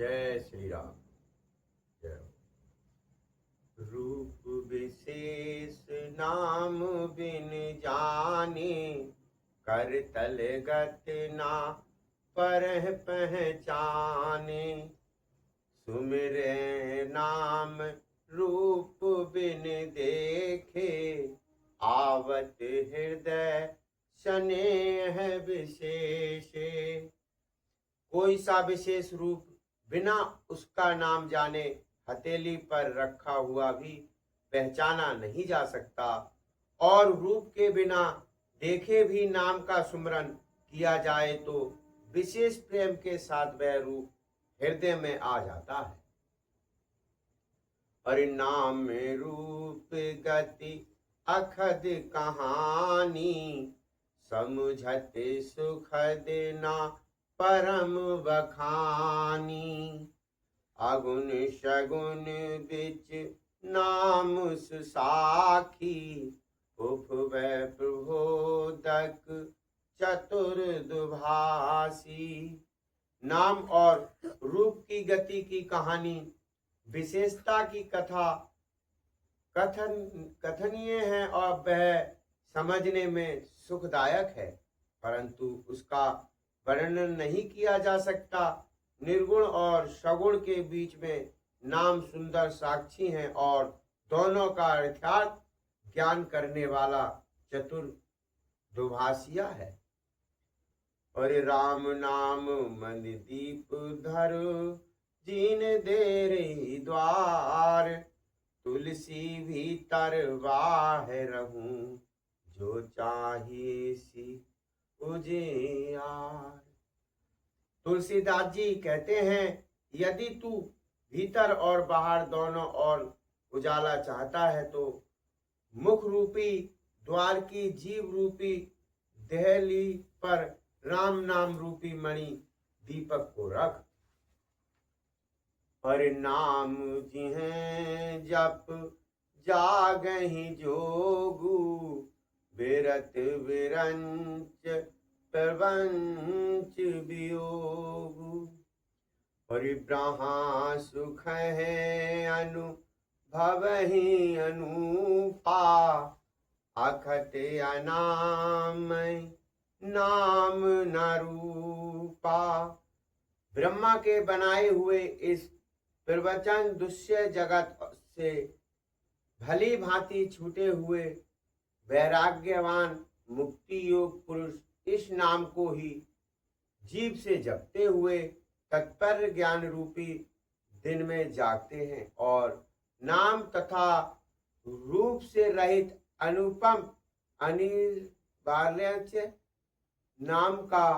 जय श्री राम। जय रूप विशेष नाम बिन जाने, कर तल गत ना परह पहचाने। सुमिरे नाम रूप बिन देखे, आवत हृदय स्नेह विशेषे। कोई सा विशेष रूप बिना उसका नाम जाने हथेली पर रखा हुआ भी पहचाना नहीं जा सकता, और रूप के बिना देखे भी नाम का सुमरन किया जाए तो विशेष प्रेम के साथ वह रूप हृदय में आ जाता है। और नाम में रूप गति अखद कहानी, समझत सुखद ना परम बखानी। अगुण शगुन बिच नाम सुसाखी, उपवै प्रबोधक चतुर दुभासी। नाम और रूप की गति की कहानी, विशेषता की कथा कथनीय है और वह समझने में सुखदायक है, परंतु उसका वर्णन नहीं किया जा सकता। निर्गुण और सगुण के बीच में नाम सुंदर साक्षी हैं और दोनों का अर्थात ज्ञान करने वाला चतुर दुभाषिया है। और राम नाम मन दीप धर, जीन देर द्वार। तुलसी भीतर वाह रहूं, जो चाहिए सी उजियार। तुलसीदास जी कहते हैं, यदि तू भीतर और बाहर दोनों ओर उजाला चाहता है तो मुख रूपी द्वार की जीव रूपी देहली पर राम नाम रूपी मणि दीपक को रख। और नाम जिहें जप जागहि जोगु, बिरत विरंच प्रवंच वियोगु। परिब्रहा सुख है अनुभव ही अनुपा, अखत अनाम नाम न रूपा। ब्रह्मा के बनाए हुए इस प्रवचन दुष्य जगत से भली भांति छूटे हुए वैराग्यवान मुक्ति योग पुरुष इस नाम को ही जीव से जपते हुए तत्पर ज्ञान रूपी दिन में जागते हैं, और नाम तथा रूप से रहित अनुपम अनिर्वार्य नाम का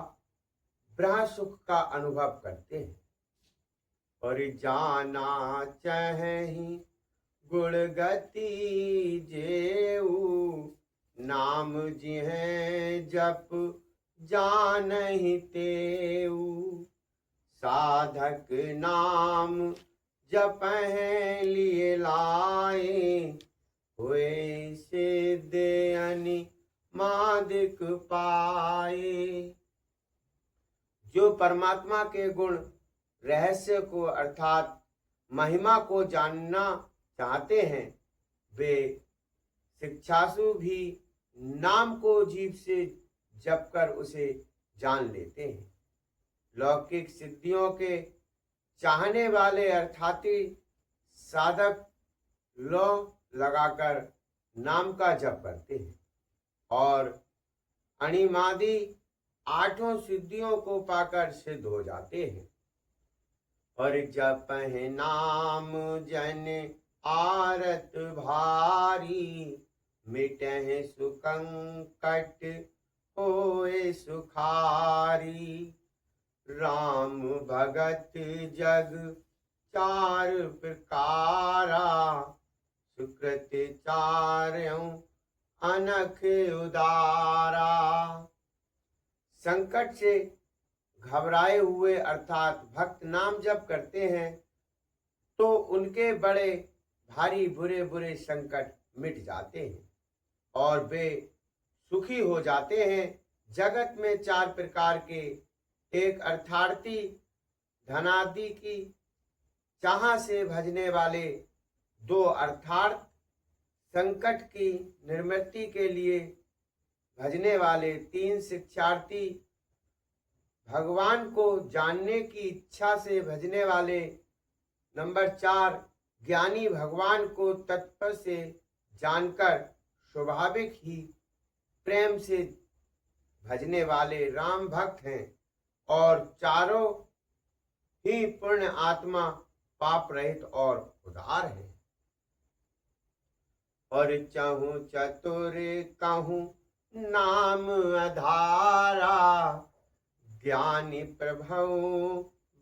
ब्रह्म सुख का अनुभव करते हैं। और जाना चाहि गुण गति जेऊ, नाम जिहें जप जानहि तेऊ। साधक नाम जपहि लिए लाए, हुए सिद्ध अनि मादिक पाए। जो परमात्मा के गुण रहस्य को अर्थात महिमा को जानना चाहते हैं, वे शिक्षासु भी नाम को जीव से जपकर उसे जान लेते हैं। लौकिक सिद्धियों के चाहने वाले अर्थाती साधक लो लगाकर नाम का जप करते हैं और अणिमादि आठों सिद्धियों को पाकर सिद्ध हो जाते हैं। और जपहि नाम जन आरत भारी, मिटहि सुकंकट होए सुखारी। राम भगत जग चार प्रकारा, सुकृत चार्यों अनख उदारा। संकट से घबराए हुए अर्थात भक्त नाम जप करते हैं तो उनके बड़े भारी बुरे बुरे संकट मिट जाते हैं और वे सुखी हो जाते हैं। जगत में चार प्रकार के, एक अर्थार्थी धनादि की चाह से भजने वाले 2 अर्थात संकट की निवृत्ति के लिए भजने वाले 3 शिक्षार्थी, भगवान को जानने की इच्छा से भजने वाले नंबर 4 ज्ञानी भगवान को तत्पर से जानकर स्वाभाविक ही प्रेम से भजने वाले राम भक्त हैं और चारों ही पूर्ण आत्मा, पाप रहित और उदार हैं। और चाहूं चतुर कहूं नाम आधारा, ज्ञानी प्रभु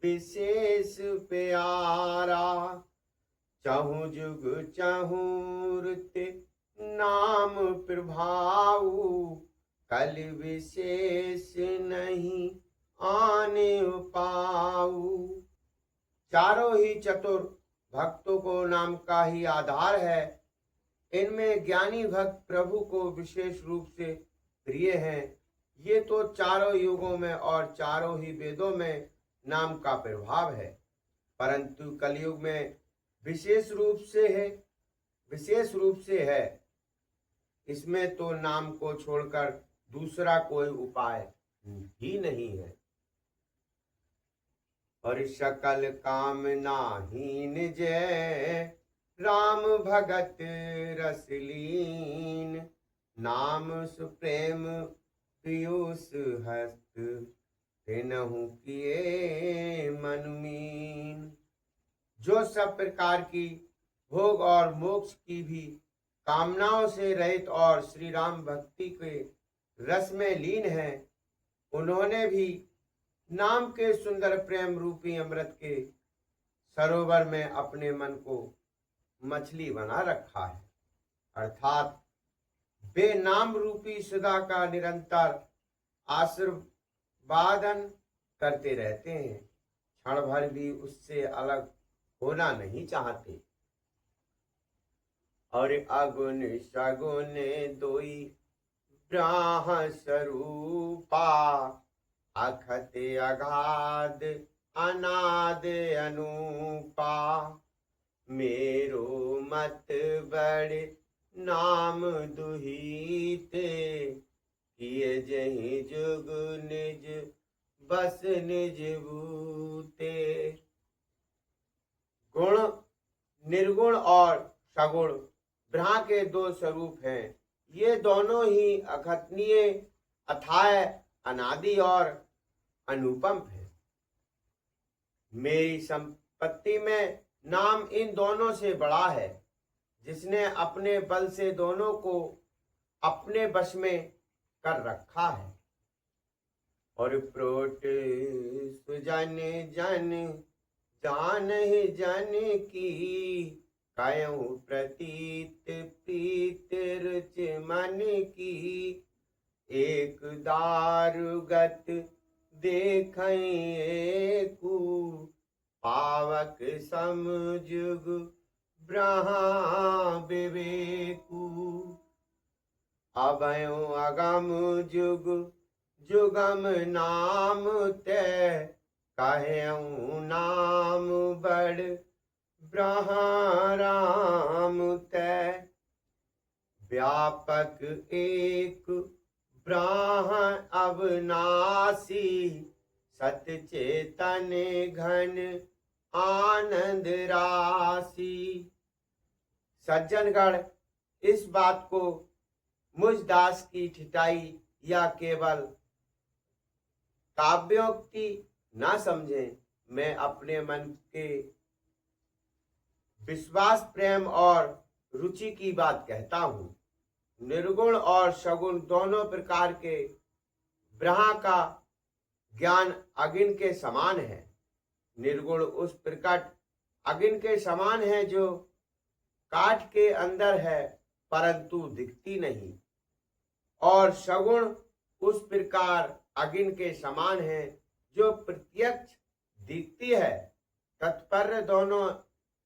विशेष प्यारा। चाहूं जुग चाहूं रुत नाम प्रभाऊ, कल विशेष नहीं आने पाऊ। चारों ही चतुर भक्तों को नाम का ही आधार है। इनमें ज्ञानी भक्त प्रभु को विशेष रूप से प्रिय हैं। ये तो चारों युगों में और चारों ही वेदों में नाम का प्रभाव है, परंतु कलयुग में विशेष रूप से है। इसमें तो नाम को छोड़कर दूसरा कोई उपाय ही नहीं है। और सकल कामना हीन जय, राम भगत रसलीन। नाम सुप्रेम पीयूष हस्त, तिनहु किए मनुमीन। जो सब प्रकार की भोग और मोक्ष की भी कामनाओं से रहित और श्री राम भक्ति के रस में लीन है, उन्होंने भी नाम के सुंदर प्रेम रूपी अमृत के सरोवर में अपने मन को मछली बना रखा है, अर्थात वे नाम रूपी सुधा का निरंतर आशीर्वादन करते रहते हैं, क्षण भर भी उससे अलग होना नहीं चाहते। और अगुन सगुन दोई ब्राह्म स्वरूपा, अखत अगाध अनाद अनूपा। मेरो मत बड़े नाम दुहित, किए जहि जुग निज बस निज बूते। गुण निर्गुण और सगुण ब्रह्म के 2 स्वरूप हैं। ये दोनों ही अखतनीय, अथाय, अनादि और अनुपम है। मेरी संपत्ति में नाम इन दोनों से बड़ा है, जिसने अपने बल से दोनों को अपने वश में कर रखा है। और प्रोट सुजन जन जान ही जन की, कायऊ प्रतीत प्रीत रुच मन की। एक दारुगत देखई एकू, पावक समजुग ब्रह्म विवेकू। अभयो अगम जुग जुगम नाम तय, कहऊँ नाम बड़ ब्रह्म राम तय। व्यापक एक ब्रह्म अविनाशी, सत चेतन घन आनंद राशि। सज्जनगण इस बात को मुझ दास की ठिठाई या केवल काव्योक्ति ना समझें। मैं अपने मन के विश्वास, प्रेम और रुचि की बात कहता हूँ। निर्गुण और सगुण दोनों प्रकार के ब्रह्म का ज्ञान अग्नि के समान है। निर्गुण उस प्रकट अग्नि के समान है जो काठ के अंदर है परंतु दिखती नहीं, और सगुण उस प्रकार अग्नि के समान है जो प्रत्यक्ष दिखती है। तात्पर्य दोनों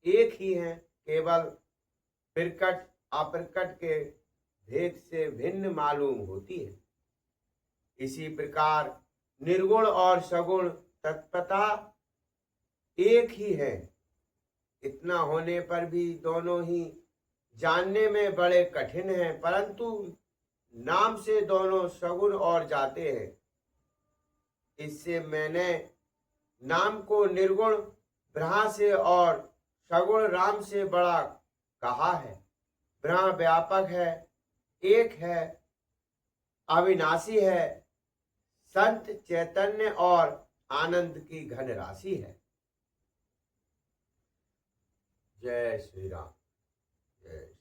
एक ही हैं, केवल प्रकट अप्रकट के भेद से भिन्न मालूम होती है। इसी प्रकार निर्गुण और सगुण तत्वतः एक ही है। इतना होने पर भी दोनों ही जानने में बड़े कठिन हैं, परंतु नाम से दोनों सगुण और जाते हैं। इससे मैंने नाम को निर्गुण ब्रह्मा से और सगुण राम से बड़ा कहा है। ब्रह्म व्यापक है, एक है, अविनाशी है, संत चैतन्य और आनंद की घन राशि है। जय श्री राम। जय